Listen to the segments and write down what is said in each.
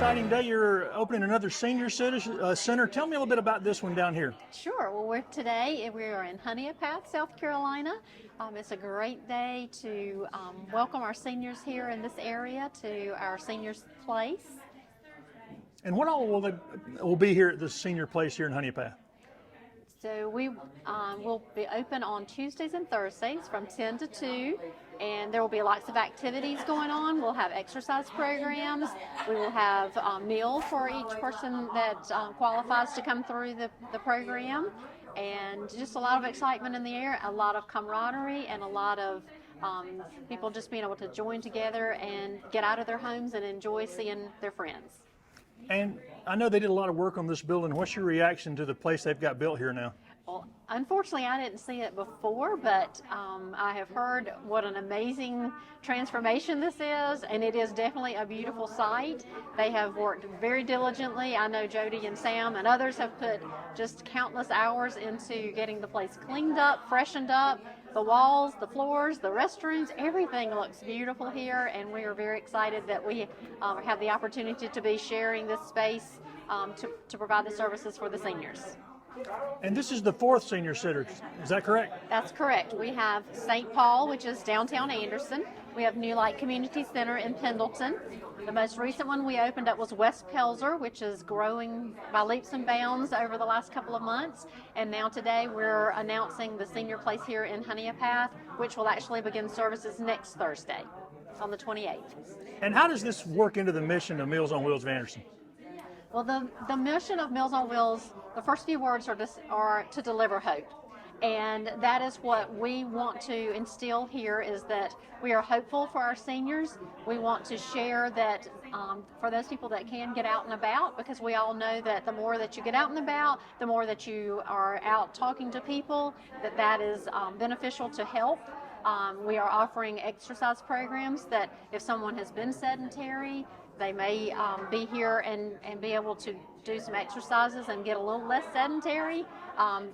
exciting day. You're opening another senior center. Tell me a little bit about this one down here. Sure. Well, today we are in Honea Path, South Carolina. It's a great day to welcome our seniors here in this area to our seniors place. And what all will be here at the senior place here in Honea Path? So we will be open on Tuesdays and Thursdays from 10 to 2, and there will be lots of activities going on. We'll have exercise programs. We will have meals for each person that qualifies to come through the program, and just a lot of excitement in the air, a lot of camaraderie, and a lot of people just being able to join together and get out of their homes and enjoy seeing their friends. And I know they did a lot of work on this building. What's your reaction to the place they've got built here now? Well, unfortunately, I didn't see it before, but I have heard what an amazing transformation this is, and it is definitely a beautiful site. They have worked very diligently. I know Jody and Sam and others have put just countless hours into getting the place cleaned up, freshened up. The walls, the floors, the restrooms, everything looks beautiful here, and we are very excited that we have the opportunity to be sharing this space to provide the services for the seniors. And this is the fourth senior center, is that correct? That's correct. We have St. Paul, which is downtown Anderson. We have New Light Community Center in Pendleton. The most recent one we opened up was West Pelzer, which is growing by leaps and bounds over the last couple of months. And now today we're announcing the senior place here in Honea Path, which will actually begin services next Thursday on the 28th. And how does this work into the mission of Meals on Wheels of Anderson? Well, the mission of Meals on Wheels, the first few words are to deliver hope. And that is what we want to instill here, is that we are hopeful for our seniors. We want to share that for those people that can get out and about, because we all know that the more that you get out and about, the more that you are out talking to people, that is beneficial to health. We are offering exercise programs that if someone has been sedentary, they may be here and be able to do some exercises and get a little less sedentary.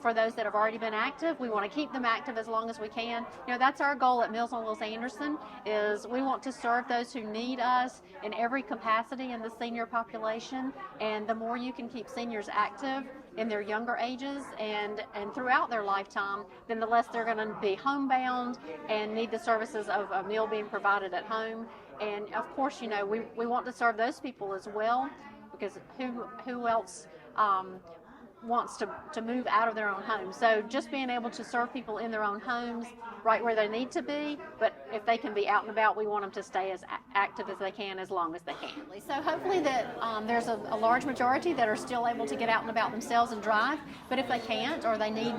For those that have already been active, we want to keep them active as long as we can. You know, that's our goal at Meals on Wheels Anderson, is we want to serve those who need us in every capacity in the senior population. And the more you can keep seniors active in their younger ages and throughout their lifetime, then the less they're going to be homebound and need the services of a meal being provided at home. And of course, you know, we want to serve those people as well, because who else wants to move out of their own home? So just being able to serve people in their own homes, right where they need to be, but if they can be out and about, we want them to stay as active as they can, as long as they can. So hopefully that there's a large majority that are still able to get out and about themselves and drive, but if they can't, or they need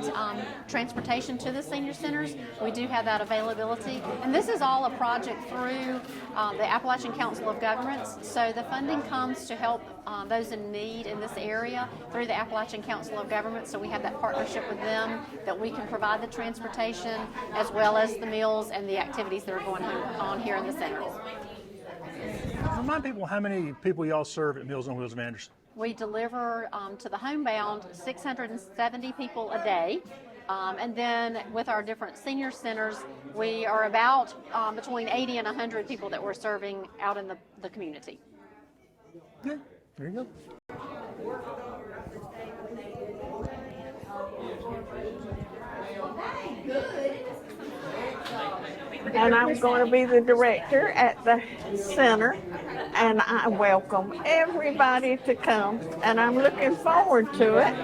transportation to the senior centers, we do have that availability. And this is all a project through the Appalachian Council of Governments, so the funding comes to help those in need in this area through the Appalachian Council of Governments, so we have that partnership with them, that we can provide the transportation as well as the meals and the activities that are going on here in the center. Remind people how many people y'all serve at Meals on Wheels of Anderson. We deliver to the homebound 670 people a day. And then with our different senior centers, we are about between 80 and 100 people that we're serving out in the community. Yeah, there you go. And I'm going to be the director at the center, and I welcome everybody to come, and I'm looking forward to it.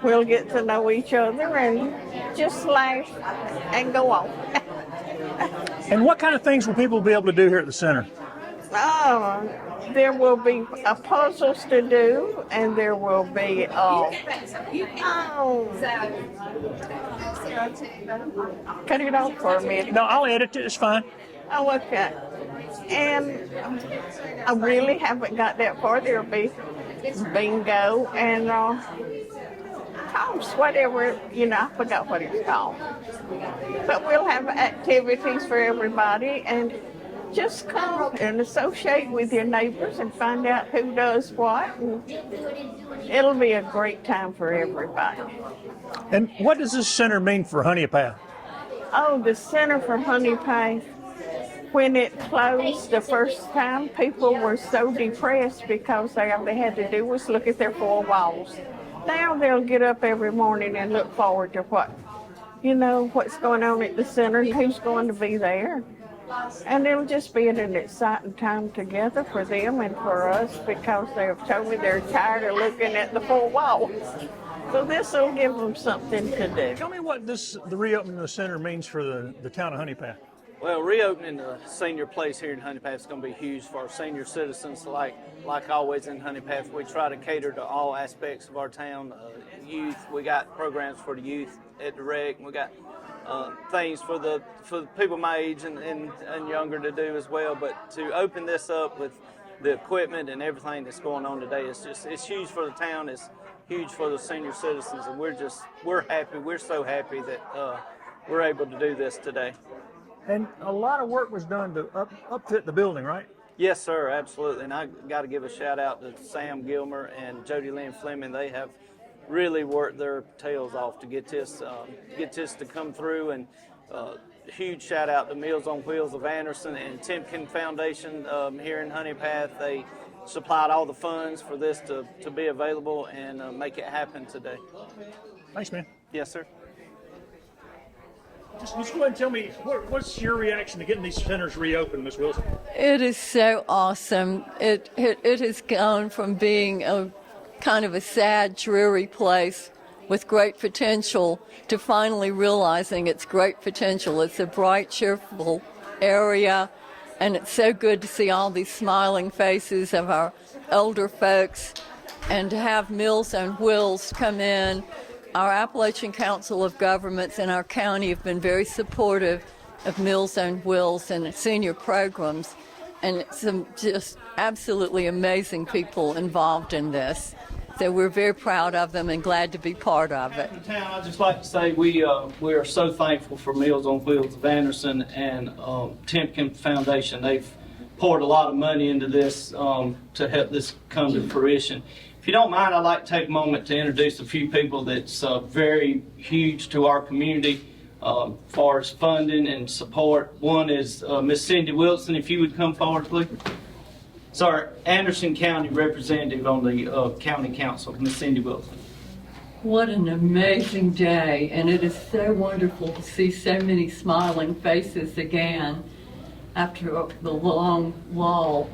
We'll get to know each other and just laugh and go on. And what kind of things will people be able to do here at the center? There will be puzzles to do, and there will be cut it off for a minute. No, I'll edit it. It's fine. Oh, okay. And I really haven't got that far. There'll be bingo and whatever, you know, I forgot what it's called. But we'll have activities for everybody, and just come and associate with your neighbors and find out who does what. And it'll be a great time for everybody. And what does this center mean for Honea Path? Oh, the Center for Honea Path when it closed the first time, people were so depressed because all they had to do was look at their four walls. Now they'll get up every morning and look forward to what's going on at the center and who's going to be there. And it'll just be an exciting time together for them and for us because they've told me they're tired of looking at the four walls. So this will give them something to do. Tell me what the reopening of the center means for the town of Honea Path. Well, reopening the senior place here in Honea Path is going to be huge for our senior citizens. Like always in Honea Path, we try to cater to all aspects of our town. Youth, we got programs for the youth at the rec. We got things for the people my age and younger to do as well. But to open this up with the equipment and everything that's going on today, it's huge for the town. It's huge for the senior citizens, and we're happy. We're so happy that we're able to do this today. And a lot of work was done to upfit the building, right? Yes, sir, absolutely. And I got to give a shout out to Sam Gilmer and Jody Lynn Fleming. They have really worked their tails off to get this to come through. And huge shout out to Meals on Wheels of Anderson and Timken Foundation here in Honea Path. They supplied all the funds for this to be available and make it happen today. Thanks, man. Yes, sir. Just go ahead and tell me, what's your reaction to getting these centers reopened, Ms. Wilson? It is so awesome. It has gone from being a kind of a sad, dreary place with great potential to finally realizing its great potential. It's a bright, cheerful area, and it's so good to see all these smiling faces of our older folks and to have Meals on Wheels come in. Our Appalachian Council of Governments in our county have been very supportive of Meals on Wheels and senior programs, and it's some just absolutely amazing people involved in this. So we're very proud of them and glad to be part of it. I'd just like to say we are so thankful for Meals on Wheels of Anderson and Timken Foundation. They've poured a lot of money into this to help this come to fruition. If you don't mind, I'd like to take a moment to introduce a few people that's very huge to our community as far as funding and support. One is Miss Cindy Wilson. If you would come forward, please. Sorry, Anderson County representative on the county council, Miss Cindy Wilson. What an amazing day, and it is so wonderful to see so many smiling faces again after the long lull.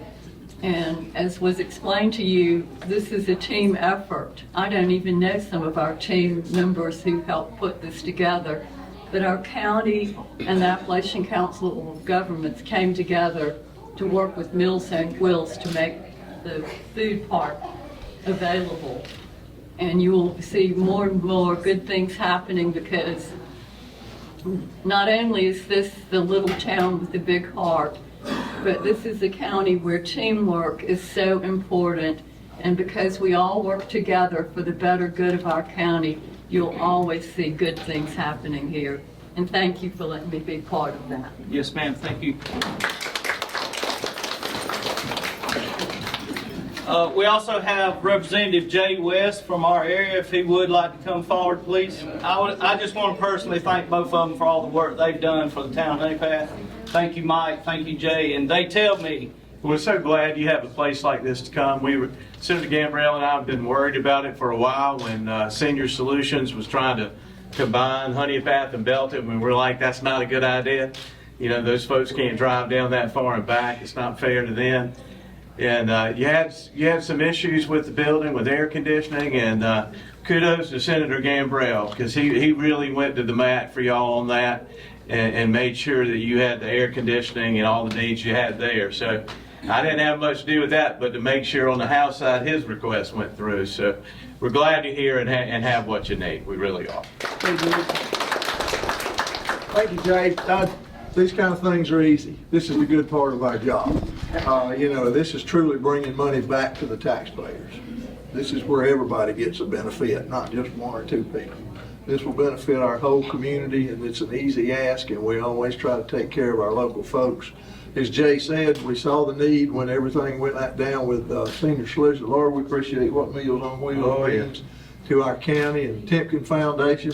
And as was explained to you, this is a team effort. I don't even know some of our team members who helped put this together, but our county and the Appalachian Council of Governments came together to work with Meals on Wheels to make the food part available. And you will see more and more good things happening because not only is this the little town with the big heart, but this is a county where teamwork is so important, and because we all work together for the better good of our county, you'll always see good things happening here. And thank you for letting me be part of that. Yes, ma'am. Thank you. We also have Representative Jay West from our area. If he would like to come forward, please. I just want to personally thank both of them for all the work they've done for the town of Honea Path. Thank you, Mike. Thank you, Jay. And they tell me. We're so glad you have a place like this to come. Senator Gambrell and I have been worried about it for a while when Senior Solutions was trying to combine Honea Path and Belton. And we're like, that's not a good idea. You know, those folks can't drive down that far and back. It's not fair to them. And you had some issues with the building, with air conditioning, and kudos to Senator Gambrell because he really went to the mat for y'all on that and made sure that you had the air conditioning and all the needs you had there. So I didn't have much to do with that, but to make sure on the House side his request went through. So we're glad you're here and have what you need. We really are. Thank you, Jay. These kind of things are easy. This is the good part of our job. This is truly bringing money back to the taxpayers. This is where everybody gets a benefit, not just one or two people. This will benefit our whole community, and it's an easy ask, and we always try to take care of our local folks. As Jay said, we saw the need when everything went down with Senior Solutions. Lord, we appreciate what Meals on Wheels means to our county and Timken Foundation.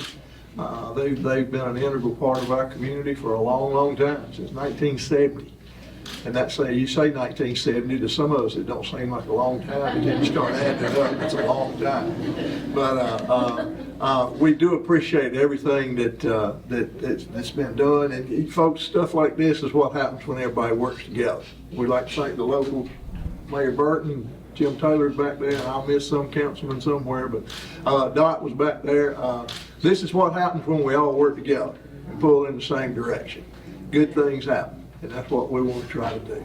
They've been an integral part of our community for a long, long time, since 1970. And that's you say 1970 to some of us, it don't seem like a long time, and then you start adding it up, it's a long time. But we do appreciate everything that's been done, and folks, stuff like this is what happens when everybody works together. We'd like to thank the local Mayor Burton, Jim Taylor's back there, and I'll miss some councilman somewhere, but Dot was back there. This is what happens when we all work together and pull in the same direction. Good things happen, and that's what we want to try to do.